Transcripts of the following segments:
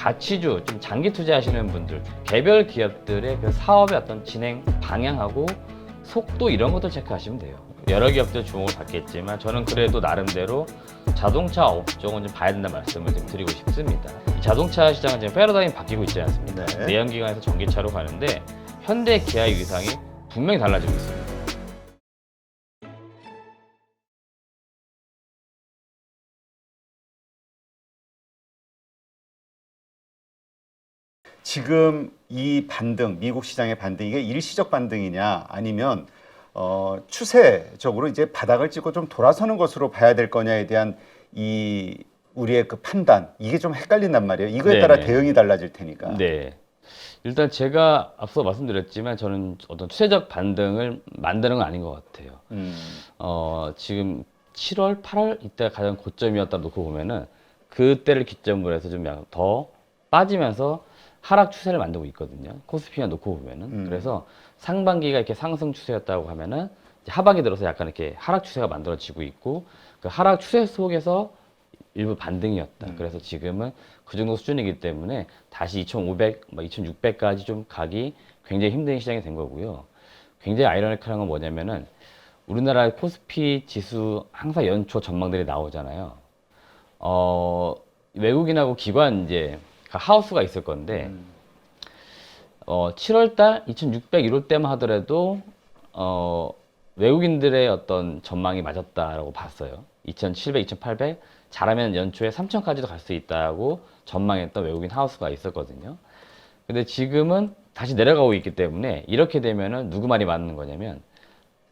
가치주, 좀 장기 투자하시는 분들, 개별 기업들의 그 사업의 어떤 진행 방향하고 속도 이런 것도 체크하시면 돼요. 여러 기업들 주목을 받겠지만 저는 그래도 나름대로 자동차 업종은 좀 봐야 된다는 말씀을 좀 드리고 싶습니다. 이 자동차 시장은 지금 패러다임이 바뀌고 있지 않습니까? 네. 내연기관에서 전기차로 가는데 현대 기아의 위상이 분명히 달라지고 있습니다. 지금 이 반등, 미국 시장의 반등, 이게 일시적 반등이냐 아니면 추세적으로 이제 바닥을 찍고 좀 돌아서는 것으로 봐야 될 거냐에 대한 이 우리의 그 판단, 이게 좀 헷갈린단 말이에요. 이거에 따라 네네. 대응이 달라질 테니까. 네. 일단 제가 앞서 말씀드렸지만 저는 어떤 추세적 반등을 만드는 건 아닌 것 같아요. 지금 7월, 8월 이때가 가장 고점이었다 놓고 보면은 그때를 기점으로 해서 좀 더 빠지면서 하락 추세를 만들고 있거든요. 코스피만 놓고 보면은. 그래서 상반기가 이렇게 상승 추세였다고 하면은 이제 하반기 들어서 약간 이렇게 하락 추세가 만들어지고 있고 그 하락 추세 속에서 일부 반등이었다. 그래서 지금은 그 정도 수준이기 때문에 다시 2,500, 2,600까지 좀 가기 굉장히 힘든 시장이 된 거고요. 굉장히 아이러니컬한 건 뭐냐면은 우리나라의 코스피 지수 항상 연초 전망들이 나오잖아요. 외국인하고 기관 이제 하우스가 있을 건데 7월 달 2,600 이럴 때만 하더라도 외국인들의 어떤 전망이 맞았다라고 봤어요. 2,700, 2,800 잘하면 연초에 3,000까지도 갈 수 있다고 전망했던 외국인 하우스가 있었거든요. 근데 지금은 다시 내려가고 있기 때문에 이렇게 되면은 누구 말이 맞는 거냐면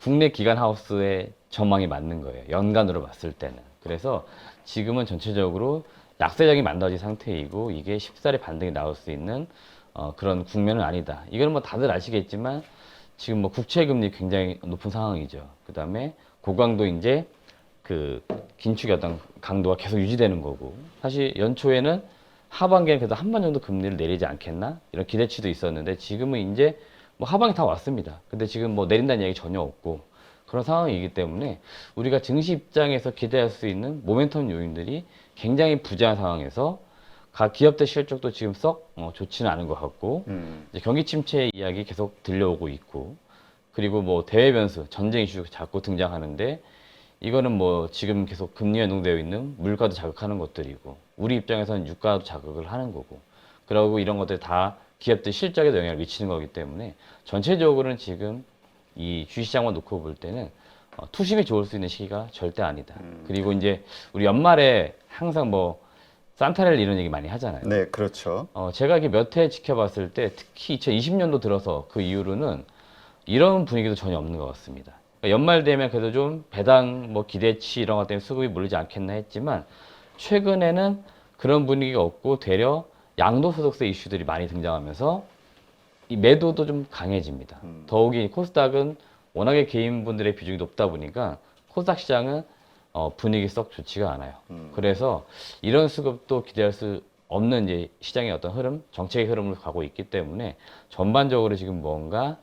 국내 기관 하우스의 전망이 맞는 거예요. 연간으로 봤을 때는. 그래서 지금은 전체적으로 약세장이 만들어진 상태이고 이게 쉽사리 반등이 나올 수 있는 그런 국면은 아니다. 이건 뭐 다들 아시겠지만 지금 뭐 국채 금리 굉장히 높은 상황이죠. 그 다음에 고강도 이제 그 긴축의 어떤 강도가 계속 유지되는 거고 사실 연초에는 하반기에 그래도 한 번 정도 금리를 내리지 않겠나 이런 기대치도 있었는데 지금은 이제 뭐 하반기 다 왔습니다. 근데 지금 뭐 내린다는 얘기 전혀 없고 그런 상황이기 때문에 우리가 증시 입장에서 기대할 수 있는 모멘텀 요인들이 굉장히 부재한 상황에서 각 기업들 실적도 지금 썩 좋지는 않은 것 같고 이제 경기 침체 이야기 계속 들려오고 있고 그리고 뭐 대외 변수 전쟁 이슈 자꾸 등장하는데 이거는 뭐 지금 계속 금리 연동되어 있는 물가도 자극하는 것들이고 우리 입장에서는 유가도 자극을 하는 거고 그러고 이런 것들 다 기업들 실적에도 영향을 미치는 거기 때문에 전체적으로는 지금 이 주식시장만 놓고 볼 때는 투심이 좋을 수 있는 시기가 절대 아니다. 그리고 이제 우리 연말에 항상 뭐 산타렐 이런 얘기 많이 하잖아요. 네, 그렇죠. 제가 이게 몇 해 지켜봤을 때 특히 2020년도 들어서 그 이후로는 이런 분위기도 전혀 없는 것 같습니다. 그러니까 연말 되면 그래도 좀 배당 뭐 기대치 이런 것 때문에 수급이 몰리지 않겠나 했지만 최근에는 그런 분위기가 없고 되려 양도소득세 이슈들이 많이 등장하면서 이 매도도 좀 강해집니다. 더욱이 코스닥은 워낙에 개인분들의 비중이 높다 보니까 코스닥 시장은 분위기 썩 좋지가 않아요. 그래서 이런 수급도 기대할 수 없는 이제 시장의 어떤 흐름, 정책의 흐름을 가고 있기 때문에 전반적으로 지금 뭔가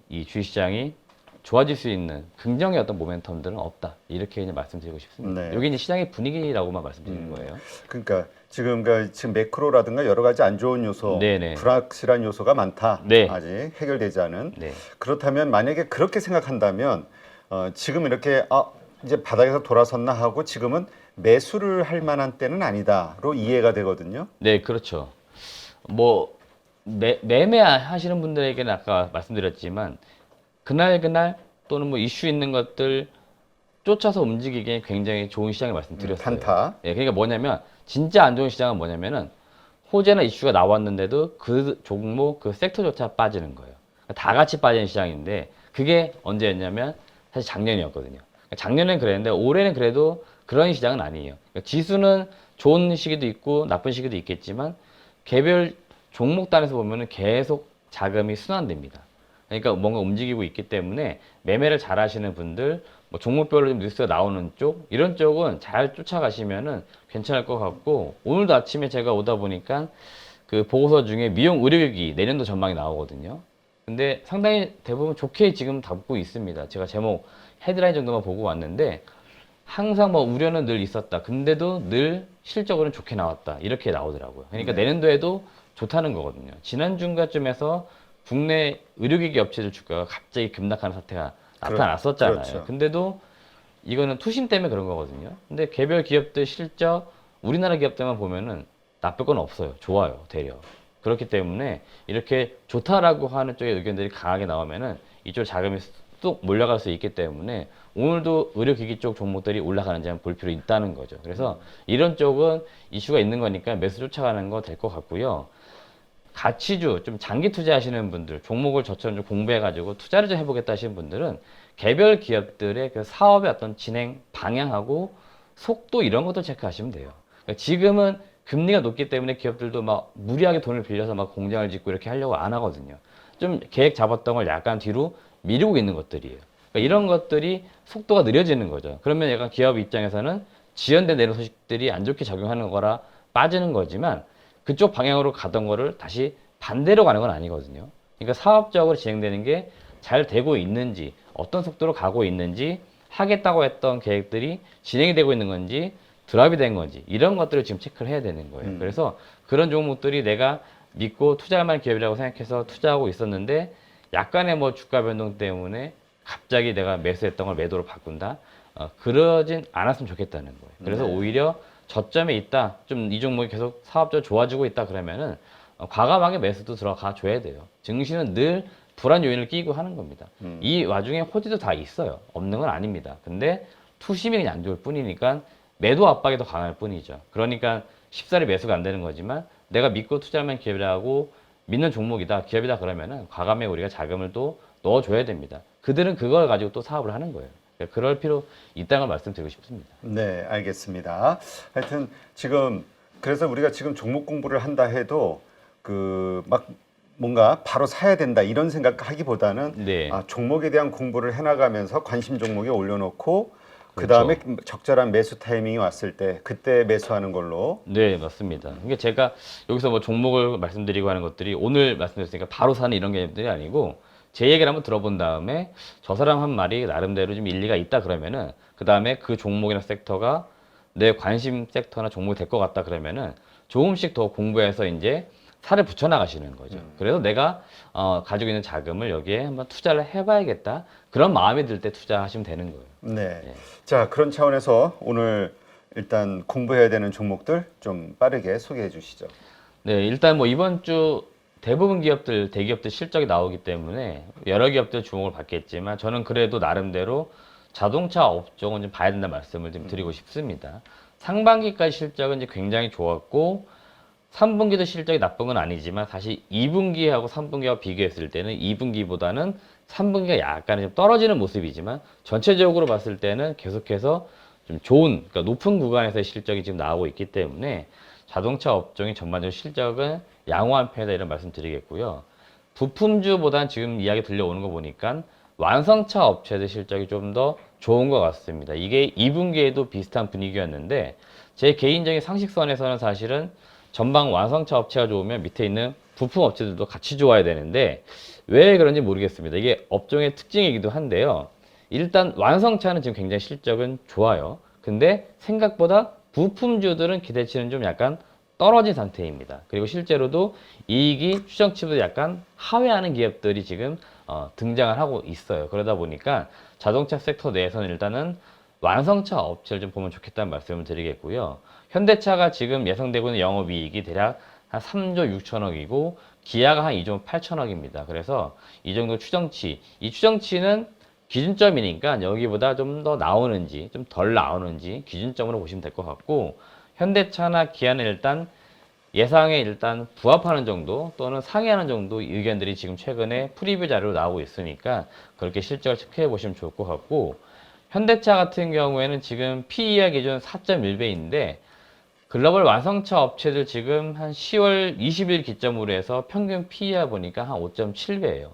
이 주식시장이 좋아질 수 있는 긍정의 어떤 모멘텀들은 없다. 이렇게 이제 말씀드리고 싶습니다. 네. 여기 이제 시장의 분위기라고만 말씀드리는 거예요. 그러니까 지금 매크로라든가 여러 가지 안 좋은 요소, 네네. 불확실한 요소가 많다. 네. 아직 해결되지 않은. 네. 그렇다면 만약에 그렇게 생각한다면 지금 이렇게 이제 바닥에서 돌아섰나 하고 지금은 매수를 할 만한 때는 아니다로 이해가 되거든요. 네, 그렇죠. 뭐 매매하시는 분들에게는 아까 말씀드렸지만 그날 또는 뭐 이슈 있는 것들 쫓아서 움직이기에 굉장히 좋은 시장을 말씀드렸어요. 단타. 예, 그러니까 뭐냐면 진짜 안 좋은 시장은 뭐냐면은 호재나 이슈가 나왔는데도 그 종목 그 섹터조차 빠지는 거예요. 그러니까 다 같이 빠지는 시장인데 그게 언제였냐면 사실 작년이었거든요. 그러니까 작년엔 그랬는데 올해는 그래도 그런 시장은 아니에요. 그러니까 지수는 좋은 시기도 있고 나쁜 시기도 있겠지만 개별 종목 단에서 보면은 계속 자금이 순환됩니다. 그러니까 뭔가 움직이고 있기 때문에 매매를 잘 하시는 분들, 뭐 종목별로 좀 뉴스가 나오는 쪽, 이런 쪽은 잘 쫓아가시면은 괜찮을 것 같고, 오늘도 아침에 제가 오다 보니까 그 보고서 중에 미용 의료기기 내년도 전망이 나오거든요. 근데 상당히 대부분 좋게 지금 담고 있습니다. 제가 제목 헤드라인 정도만 보고 왔는데, 항상 뭐 우려는 늘 있었다. 근데도 늘 실적으로는 좋게 나왔다. 이렇게 나오더라고요. 그러니까 네. 내년도에도 좋다는 거거든요. 지난 중간쯤에서 국내 의료기기 업체들 주가가 갑자기 급락하는 사태가 나타났었잖아요. 그렇죠. 근데도 이거는 투심 때문에 그런 거거든요. 근데 개별 기업들 실적 우리나라 기업들만 보면은 나쁠 건 없어요. 좋아요. 되려. 그렇기 때문에 이렇게 좋다라고 하는 쪽의 의견들이 강하게 나오면은 이쪽 자금이 뚝 몰려갈 수 있기 때문에 오늘도 의료기기 쪽 종목들이 올라가는지 한번 볼 필요 있다는 거죠. 그래서 이런 쪽은 이슈가 있는 거니까 매수 쫓아가는 거 될 것 같고요. 가치주 좀 장기 투자하시는 분들, 종목을 저처럼 좀 공부해가지고 투자를 좀 해보겠다 하시는 분들은 개별 기업들의 그 사업의 어떤 진행 방향하고 속도 이런 것도 체크하시면 돼요. 그러니까 지금은 금리가 높기 때문에 기업들도 막 무리하게 돈을 빌려서 막 공장을 짓고 이렇게 하려고 안 하거든요. 좀 계획 잡았던 걸 약간 뒤로 미루고 있는 것들이에요. 그러니까 이런 것들이 속도가 느려지는 거죠. 그러면 약간 기업 입장에서는 지연된 내용 소식들이 안 좋게 작용하는 거라 빠지는 거지만 그쪽 방향으로 가던 거를 다시 반대로 가는 건 아니거든요. 그러니까 사업적으로 진행되는 게 잘 되고 있는지, 어떤 속도로 가고 있는지, 하겠다고 했던 계획들이 진행이 되고 있는 건지, 드랍이 된 건지, 이런 것들을 지금 체크를 해야 되는 거예요. 그래서 그런 종목들이 내가 믿고 투자할 만한 기업이라고 생각해서 투자하고 있었는데, 약간의 뭐 주가 변동 때문에 갑자기 내가 매수했던 걸 매도로 바꾼다? 그러진 않았으면 좋겠다는 거예요. 그래서 네. 오히려 저점에 있다, 좀 이 종목이 계속 사업적으로 좋아지고 있다 그러면은 과감하게 매수도 들어가 줘야 돼요. 증시는 늘 불안 요인을 끼고 하는 겁니다. 이 와중에 호재도 다 있어요. 없는 건 아닙니다. 근데 투심이 그냥 안 좋을 뿐이니까 매도 압박이 더 강할 뿐이죠. 그러니까 쉽사리 매수가 안 되는 거지만 내가 믿고 투자할 만한 기업이라고 믿는 종목이다, 기업이다 그러면은 과감하게 우리가 자금을 또 넣어줘야 됩니다. 그들은 그걸 가지고 또 사업을 하는 거예요. 그러니까 그럴 필요 있다는 걸 말씀드리고 싶습니다. 네, 알겠습니다. 하여튼 지금 그래서 우리가 지금 종목 공부를 한다 해도 그 막 뭔가 바로 사야 된다 이런 생각하기보다는 네, 종목에 대한 공부를 해나가면서 관심 종목에 올려놓고 그 그렇죠. 다음에 적절한 매수 타이밍이 왔을 때 그때 매수하는 걸로. 네, 맞습니다. 이게 제가 여기서 뭐 종목을 말씀드리고 하는 것들이 오늘 말씀드렸으니까 바로 사는 이런 개념들이 아니고 제 얘기를 한번 들어본 다음에 저 사람 한 말이 나름대로 좀 일리가 있다 그러면은 그 다음에 그 종목이나 섹터가 내 관심 섹터나 종목이 될 것 같다 그러면은 조금씩 더 공부해서 이제 살을 붙여 나가시는 거죠. 그래서 내가 가지고 있는 자금을 여기에 한번 투자를 해봐야겠다 그런 마음이 들 때 투자하시면 되는 거예요. 네. 예. 자, 그런 차원에서 오늘 일단 공부해야 되는 종목들 좀 빠르게 소개해 주시죠. 네, 일단 뭐 이번 주 대부분 기업들, 대기업들 실적이 나오기 때문에 여러 기업들 주목을 받겠지만 저는 그래도 나름대로 자동차 업종은 좀 봐야 된다는 말씀을 좀 드리고 싶습니다. 상반기까지 실적은 이제 굉장히 좋았고 3분기도 실적이 나쁜 건 아니지만 사실 2분기하고 3분기와 비교했을 때는 2분기보다는 3분기가 약간 좀 떨어지는 모습이지만 전체적으로 봤을 때는 계속해서 좀 좋은, 그러니까 높은 구간에서의 실적이 지금 나오고 있기 때문에 자동차 업종의 전반적인 실적은 양호한 편이다 이런 말씀 드리겠고요. 부품주보다는 지금 이야기 들려오는 거 보니까 완성차 업체들 실적이 좀 더 좋은 것 같습니다. 이게 2분기에도 비슷한 분위기였는데 제 개인적인 상식선에서는 사실은 전방 완성차 업체가 좋으면 밑에 있는 부품 업체들도 같이 좋아야 되는데 왜 그런지 모르겠습니다. 이게 업종의 특징이기도 한데요. 일단 완성차는 지금 굉장히 실적은 좋아요. 근데 생각보다 부품주들은 기대치는 좀 약간 떨어진 상태입니다. 그리고 실제로도 이익이 추정치보다 약간 하회하는 기업들이 지금 등장을 하고 있어요. 그러다 보니까 자동차 섹터 내에서는 일단은 완성차 업체를 좀 보면 좋겠다는 말씀을 드리겠고요. 현대차가 지금 예상되고 있는 영업이익이 대략 한 3조 6천억이고 기아가 한 2조 8천억입니다. 그래서 이 정도 추정치, 이 추정치는 기준점이니까 여기보다 좀 더 나오는지 좀 덜 나오는지 기준점으로 보시면 될 것 같고 현대차나 기아는 일단 예상에 일단 부합하는 정도 또는 상회하는 정도 의견들이 지금 최근에 프리뷰 자료로 나오고 있으니까 그렇게 실적을 체크해 보시면 좋을 것 같고 현대차 같은 경우에는 지금 PER 기준 4.1배인데 글로벌 완성차 업체들 지금 한 10월 20일 기점으로 해서 평균 PER 보니까 한 5.7배예요.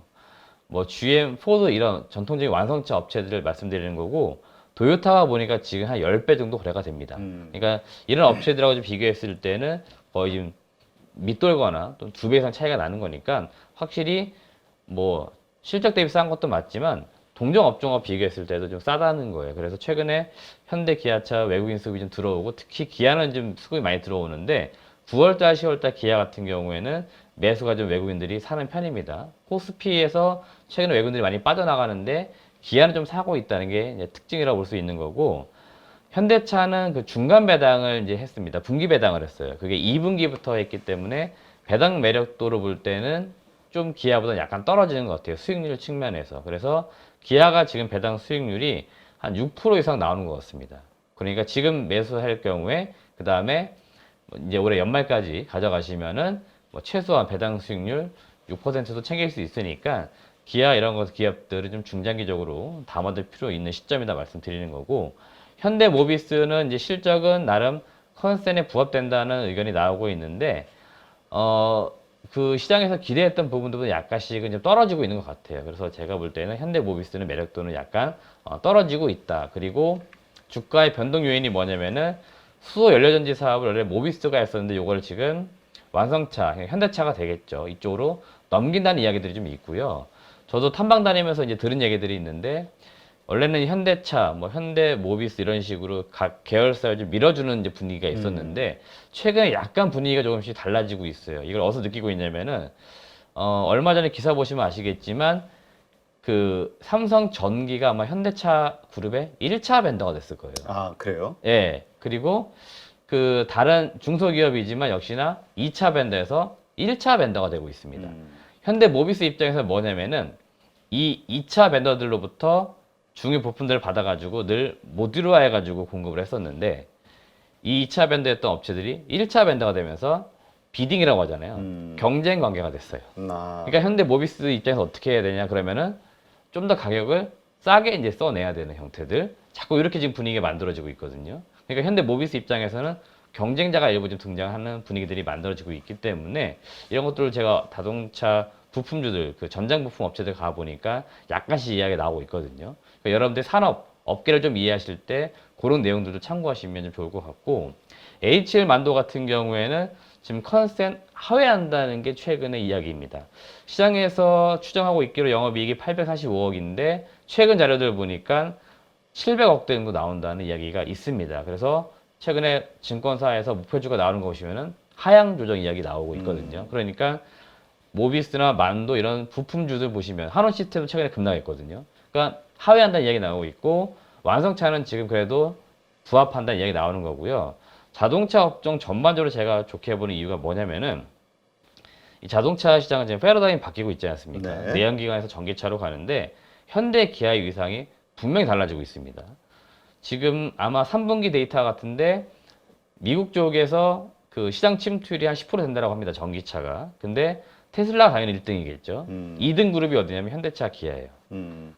뭐 GM, 포드 이런 전통적인 완성차 업체들을 말씀드리는 거고 도요타가 보니까 지금 한 10배 정도 거래가 됩니다. 그러니까 이런 업체들하고 좀 비교했을 때는 거의 지금 밑돌거나 또 2배 이상 차이가 나는 거니까 확실히 뭐 실적 대비 싼 것도 맞지만 동종 업종과 비교했을 때도 좀 싸다는 거예요. 그래서 최근에 현대 기아차 외국인 수급이 좀 들어오고 특히 기아는 좀 수급이 많이 들어오는데 9월달, 10월달 기아 같은 경우에는 매수가 좀 외국인들이 사는 편입니다. 코스피에서 최근에 외국인들이 많이 빠져나가는데 기아는 좀 사고 있다는 게 이제 특징이라고 볼 수 있는 거고 현대차는 그 중간 배당을 이제 했습니다. 분기 배당을 했어요. 그게 2분기부터 했기 때문에 배당 매력도로 볼 때는 좀 기아보다 약간 떨어지는 것 같아요. 수익률 측면에서. 그래서 기아가 지금 배당 수익률이 한 6% 이상 나오는 것 같습니다. 그러니까 지금 매수할 경우에 그 다음에 이제 올해 연말까지 가져가시면은 뭐 최소한 배당 수익률 6%도 챙길 수 있으니까 기아 이런 것 기업들은 좀 중장기적으로 담아둘 필요 있는 시점이다 말씀드리는 거고 현대모비스는 이제 실적은 나름 컨센에 부합된다는 의견이 나오고 있는데 그 시장에서 기대했던 부분들보다 약간씩은 좀 떨어지고 있는 것 같아요. 그래서 제가 볼 때는 현대모비스는 매력도는 약간 떨어지고 있다. 그리고 주가의 변동 요인이 뭐냐면은 수소 연료전지 사업을 원래 모비스가 했었는데 이걸 지금 완성차, 현대차가 되겠죠. 이쪽으로 넘긴다는 이야기들이 좀 있고요. 저도 탐방 다니면서 이제 들은 얘기들이 있는데 원래는 현대차, 뭐 현대모비스 이런 식으로 각 계열사를 좀 밀어주는 이제 분위기가 있었는데 최근에 약간 분위기가 조금씩 달라지고 있어요. 이걸 어디서 느끼고 있냐면은 얼마 전에 기사 보시면 아시겠지만 그 삼성 전기가 아마 현대차 그룹의 1차 벤더가 됐을 거예요. 아, 그래요? 예. 그리고 그 다른 중소기업이지만 역시나 2차 벤더에서 1차 벤더가 되고 있습니다. 현대모비스 입장에서 뭐냐면은 이 2차 벤더들로부터 중요 부품들을 받아가지고 늘 모듈화 해가지고 공급을 했었는데 이 2차 벤더였던 업체들이 1차 벤더가 되면서 비딩이라고 하잖아요. 경쟁 관계가 됐어요. 그러니까 현대모비스 입장에서 어떻게 해야 되냐 그러면은 좀 더 가격을 싸게 이제 써내야 되는 형태들 자꾸 이렇게 지금 분위기가 만들어지고 있거든요. 그러니까 현대모비스 입장에서는 경쟁자가 일부 좀 등장하는 분위기들이 만들어지고 있기 때문에 이런 것들을 제가 자동차 부품주들 그 전장 부품 업체들 가 보니까 약간씩 이야기가 나오고 있거든요. 그러니까 여러분들 산업 업계를 좀 이해하실 때 그런 내용들도 참고하시면 좀 좋을 것 같고 HL 만도 같은 경우에는 지금 컨센 하회한다는 게 최근의 이야기입니다. 시장에서 추정하고 있기로 영업이익이 845억인데 최근 자료들 보니까 700억 정도 나온다는 이야기가 있습니다. 그래서 최근에 증권사에서 목표주가 나오는 거 보시면은 하향 조정 이야기 나오고 있거든요. 그러니까 모비스나 만도 이런 부품주들 보시면 한원 시스템도 최근에 급락했거든요. 그러니까 하회한다는 이야기 나오고 있고 완성차는 지금 그래도 부합한다는 이야기 나오는 거고요. 자동차 업종 전반적으로 제가 좋게 보는 이유가 뭐냐면은 이 자동차 시장은 지금 패러다임이 바뀌고 있지 않습니까? 네. 내연기관에서 전기차로 가는데 현대 기아의 위상이 분명히 달라지고 있습니다. 지금 아마 3분기 데이터 같은데 미국 쪽에서 그 시장 침투율이 한 10% 된다고 합니다. 전기차가. 근데 테슬라가 당연히 1등이겠죠. 2등 그룹이 어디냐면 현대차, 기아예요.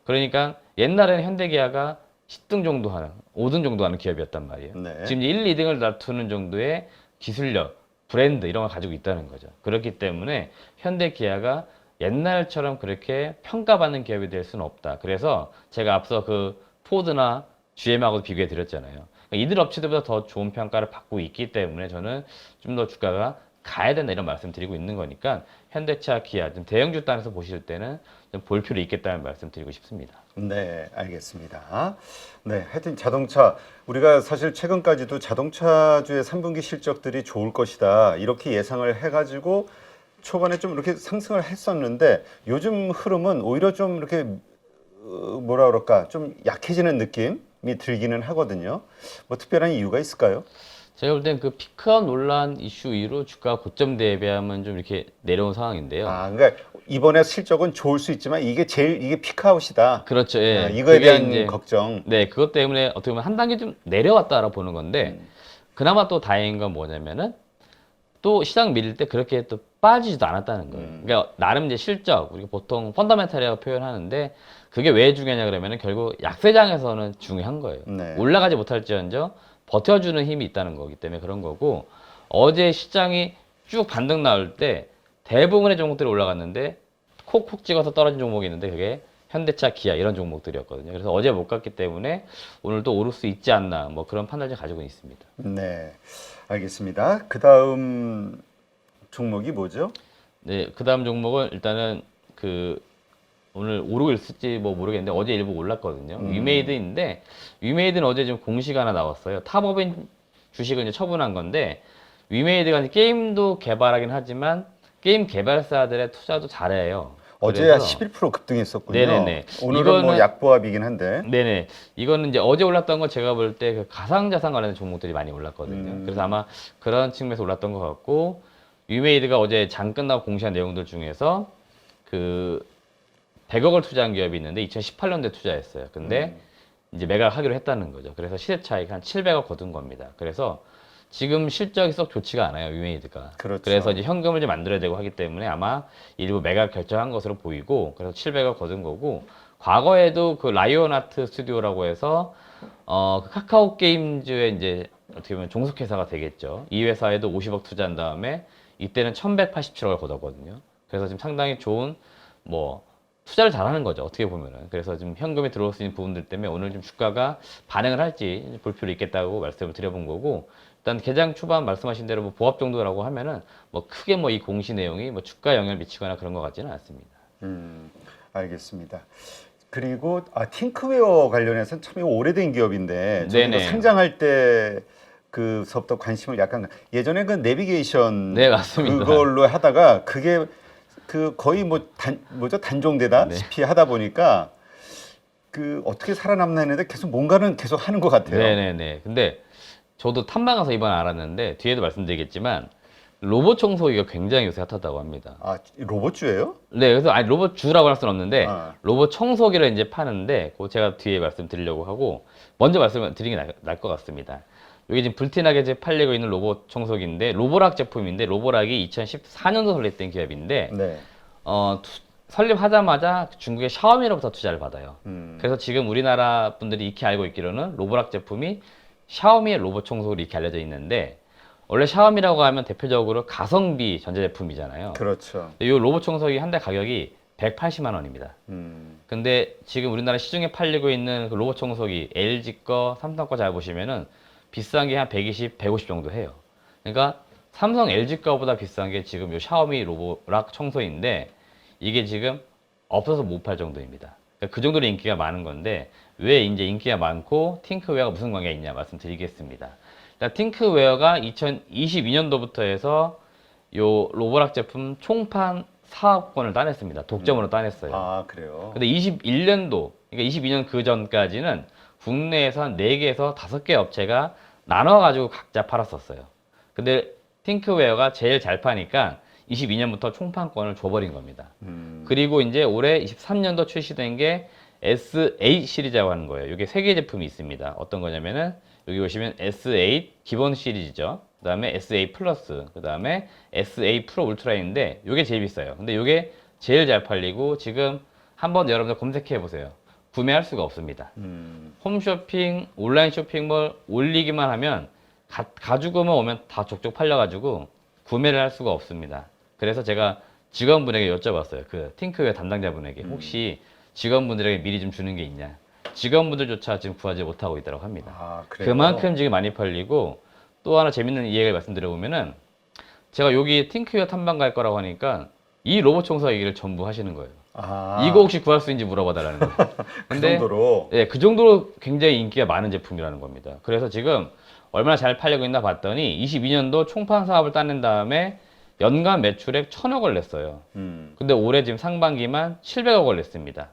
그러니까 옛날에는 현대기아가 10등 정도 하는, 5등 정도 하는 기업이었단 말이에요. 네. 지금 1, 2등을 다투는 정도의 기술력, 브랜드 이런 걸 가지고 있다는 거죠. 그렇기 때문에 현대기아가 옛날처럼 그렇게 평가받는 기업이 될 수는 없다. 그래서 제가 앞서 그 포드나 GM하고도 비교해 드렸잖아요. 그러니까 이들 업체들보다 더 좋은 평가를 받고 있기 때문에 저는 좀 더 주가가 가야 된다 이런 말씀 드리고 있는 거니까 현대차, 기아 좀 대형주 단에서 보실 때는 좀 볼 필요 있겠다는 말씀 드리고 싶습니다. 네, 알겠습니다. 네, 하여튼 자동차 우리가 사실 최근까지도 자동차주의 3분기 실적들이 좋을 것이다 이렇게 예상을 해가지고 초반에 좀 이렇게 상승을 했었는데 요즘 흐름은 오히려 좀 이렇게 뭐라 그럴까 좀 약해지는 느낌이 들기는 하거든요. 뭐 특별한 이유가 있을까요? 제가 볼 땐 그 피크아웃 논란 이슈 이후로 주가 고점 대비하면 좀 이렇게 내려온 상황인데요. 아, 그러니까 이번에 실적은 좋을 수 있지만 이게 피크아웃이다. 그렇죠. 예. 이거에 그게 대한 이제 걱정. 네, 그것 때문에 어떻게 보면 한 단계 좀 내려왔다라고 보는 건데 그나마 또 다행인 건 뭐냐면은 또 시장 밀릴 때 그렇게 또 빠지지도 않았다는 거예요. 그러니까 나름 이제 실적, 우리가 보통 펀더멘탈이라고 표현하는데 그게 왜 중요하냐 그러면은 결국 약세장에서는 중요한 거예요. 네. 올라가지 못할지언정 버텨주는 힘이 있다는 거기 때문에 그런 거고 어제 시장이 쭉 반등 나올 때 대부분의 종목들이 올라갔는데 콕콕 찍어서 떨어진 종목이 있는데 그게 현대차, 기아 이런 종목들이었거든요. 그래서 어제 못 갔기 때문에 오늘 또 오를 수 있지 않나 뭐 그런 판단을 가지고 있습니다. 네, 알겠습니다. 그 다음 종목이 뭐죠? 네, 그 다음 종목은 일단은 그 오늘 오르고 있을지 뭐 모르겠는데 어제 일부 올랐거든요. 위메이드인데 위메이드는 어제 좀 공시가 하나 나왔어요. 탑업인 주식을 이제 처분한 건데 위메이드가 이제 게임도 개발하긴 하지만 게임 개발사들의 투자도 잘해요. 어제야 그래서 11% 급등했었군요. 네네네. 오늘은 뭐 이거는- 약보합이긴 한데. 네네. 이거는 이제 어제 올랐던 건 제가 볼 때 그 가상자산 관련된 종목들이 많이 올랐거든요. 그래서 아마 그런 측면에서 올랐던 것 같고, 위메이드가 어제 장 끝나고 공시한 내용들 중에서 그 100억을 투자한 기업이 있는데 2018년도에 투자했어요. 근데 이제 매각하기로 했다는 거죠. 그래서 시세 차익 한 700억 거둔 겁니다. 그래서 지금 실적이 썩 좋지가 않아요, 위메이드가. 그렇죠. 그래서 이제 현금을 좀 만들어야 되고 하기 때문에 아마 일부 매각 결정한 것으로 보이고, 그래서 700억 거둔 거고, 과거에도 그 라이온 아트 스튜디오라고 해서 그 카카오 게임즈의 이제 어떻게 보면 종속회사가 되겠죠. 이 회사에도 50억 투자한 다음에 이때는 1187억을 거뒀거든요. 그래서 지금 상당히 좋은 뭐 투자를 잘하는 거죠. 어떻게 보면은. 그래서 좀 현금이 들어올 수 있는 부분들 때문에 오늘 좀 주가가 반응을 할지 볼 필요 있겠다고 말씀을 드려본 거고, 일단 개장 초반 말씀하신 대로 뭐 보합 정도라고 하면은 뭐 크게 뭐 이 공시 내용이 뭐 주가 영향을 미치거나 그런 것 같지는 않습니다. 알겠습니다. 그리고 팅크웨어 관련해서는 참 이거 오래된 기업인데 저희도 네네. 상장할 때 그서부터 관심을 약간 예전에 그 내비게이션 네, 맞습니다. 그걸로 하다가 그게 그 거의 뭐 단종되다시피 하다 보니까 그 어떻게 살아남나 했는데 계속 뭔가는 계속 하는 것 같아요. 네네네. 근데 저도 탐방 가서 이번에 알았는데 뒤에도 말씀드리겠지만 로봇 청소기가 굉장히 요새 핫하다고 합니다. 로봇주예요? 네, 그래서 아니 로봇 주라고 할 수는 없는데 아. 로봇 청소기를 이제 파는데 그거 제가 뒤에 말씀드리려고 하고 먼저 말씀드리는 게 나을 것 같습니다. 이게 지금 불티나게 이제 팔리고 있는 로봇 청소기인데 로보락 제품인데 로보락이 2014년도 설립된 기업인데 네. 설립하자마자 중국의 샤오미로부터 투자를 받아요. 음. 그래서 지금 우리나라 분들이 익히 알고 있기로는 로보락 제품이 샤오미의 로봇 청소기로 이렇게 알려져 있는데 원래 샤오미라고 하면 대표적으로 가성비 전자제품이잖아요. 그렇죠. 이 로봇 청소기 한 대 가격이 180만 원입니다. 근데 지금 우리나라 시중에 팔리고 있는 그 로봇 청소기 LG 거, 삼성 거 잘 보시면은 비싼 게 한 120, 150 정도 해요. 그러니까 삼성 LG 거보다 비싼 게 지금 요 샤오미 로보락 청소기인데 이게 지금 없어서 못 팔 정도입니다. 그러니까 그 정도로 인기가 많은 건데 왜 이제 인기가 많고 팅크웨어가 무슨 관계가 있냐 말씀드리겠습니다. 일단 팅크웨어가 2022년도부터 해서 요 로보락 제품 총판 사업권을 따냈습니다. 독점으로 따냈어요. 그래요. 근데 21년도, 그러니까 22년 그 전까지는 국내에서 한 4개에서 5개 업체가 나눠가지고 각자 팔았었어요. 근데 팅크웨어가 제일 잘 파니까 22년부터 총판권을 줘버린 겁니다. 그리고 이제 올해 23년도 출시된 게 S8 시리즈라고 하는 거예요. 이게 3개 제품이 있습니다. 어떤 거냐면은 여기 보시면 S8 기본 시리즈죠. 그 다음에 S8 플러스, 그 다음에 S8 프로 울트라인데 이게 제일 비싸요. 근데 이게 제일 잘 팔리고 지금 한번 여러분들 검색해 보세요. 구매할 수가 없습니다. 홈쇼핑, 온라인 쇼핑몰 올리기만 하면 가지고만 오면 다 족족 팔려가지고 구매를 할 수가 없습니다. 그래서 제가 직원분에게 여쭤봤어요. 그 팅크웨어 담당자분에게 혹시 직원분들에게 미리 좀 주는 게 있냐. 직원분들조차 지금 구하지 못하고 있다고 합니다. 그래요? 그만큼 지금 많이 팔리고 또 하나 재밌는 이야기를 말씀드려보면은 제가 여기 팅크웨어 탐방 갈 거라고 하니까 이 로봇 청소 얘기를 전부 하시는 거예요. 이거 혹시 구할 수 있는지 물어봐달라는 거예요. 그 정도로. 예, 그 정도로 굉장히 인기가 많은 제품이라는 겁니다. 그래서 지금 얼마나 잘 팔리고 있나 봤더니 22년도 총판 사업을 따낸 다음에 연간 매출액 1000억을 냈어요. 근데 올해 지금 상반기만 700억을 냈습니다.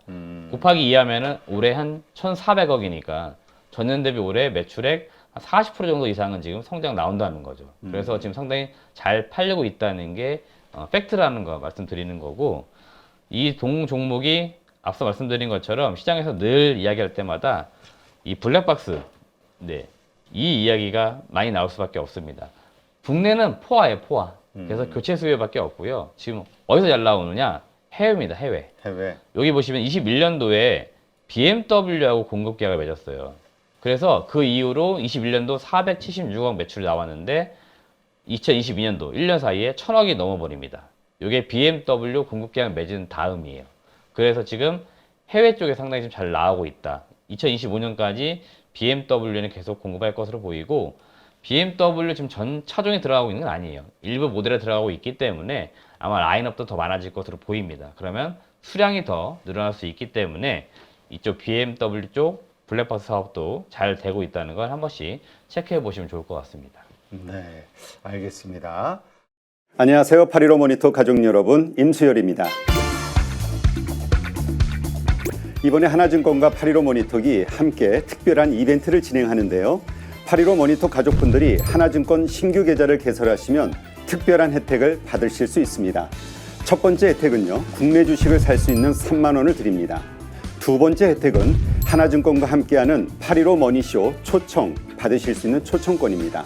곱하기 2하면은 올해 한 1400억이니까 전년 대비 올해 매출액 한 40% 정도 이상은 지금 성장 나온다는 거죠. 그래서 지금 상당히 잘 팔리고 있다는 게 팩트라는 거 말씀드리는 거고, 이 종목이 앞서 말씀드린 것처럼 시장에서 늘 이야기할 때마다 이 블랙박스, 네, 이 이야기가 많이 나올 수밖에 없습니다. 국내는 포화예요, 포화. 그래서 교체 수요밖에 없고요. 지금 어디서 잘 나오느냐? 해외입니다, 해외. 해외. 여기 보시면 21년도에 BMW하고 공급 계약을 맺었어요. 그래서 그 이후로 21년도 476억 매출이 나왔는데 2022년도 1년 사이에 1000억이 넘어버립니다. 이게 BMW 공급 계약 맺은 다음이에요. 그래서 지금 해외 쪽에 상당히 좀 잘 나오고 있다. 2025년까지 BMW는 계속 공급할 것으로 보이고, BMW 지금 전 차종에 들어가고 있는 건 아니에요. 일부 모델에 들어가고 있기 때문에 아마 라인업도 더 많아질 것으로 보입니다. 그러면 수량이 더 늘어날 수 있기 때문에 이쪽 BMW 쪽 블랙박스 사업도 잘 되고 있다는 걸 한 번씩 체크해 보시면 좋을 것 같습니다. 네, 알겠습니다. 안녕하세요. 815 모니터 가족 여러분, 임수열입니다. 이번에 하나증권과 815 모니터기 함께 특별한 이벤트를 진행하는데요. 815 모니터 가족분들이 하나증권 신규 계좌를 개설하시면 특별한 혜택을 받으실 수 있습니다. 첫 번째 혜택은요, 국내 주식을 살 수 있는 3만 원을 드립니다. 두 번째 혜택은 하나증권과 함께하는 815 머니쇼 초청 받으실 수 있는 초청권입니다.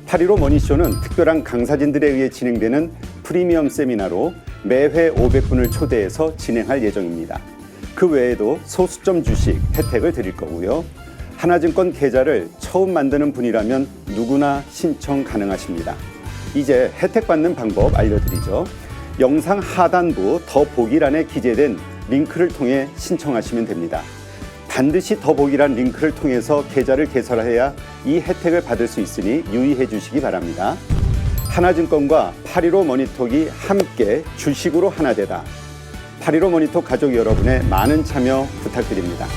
815 머니쇼는 특별한 강사진들에 의해 진행되는 프리미엄 세미나로 매회 500분을 초대해서 진행할 예정입니다. 그 외에도 소수점 주식 혜택을 드릴 거고요. 하나증권 계좌를 처음 만드는 분이라면 누구나 신청 가능하십니다. 이제 혜택 받는 방법 알려드리죠. 영상 하단부 더보기란에 기재된 링크를 통해 신청하시면 됩니다. 반드시 더보기란 링크를 통해서 계좌를 개설해야 이 혜택을 받을 수 있으니 유의해 주시기 바랍니다. 하나증권과 815 모니터기 함께 주식으로 하나 되다. 815 모니터 가족 여러분의 많은 참여 부탁드립니다.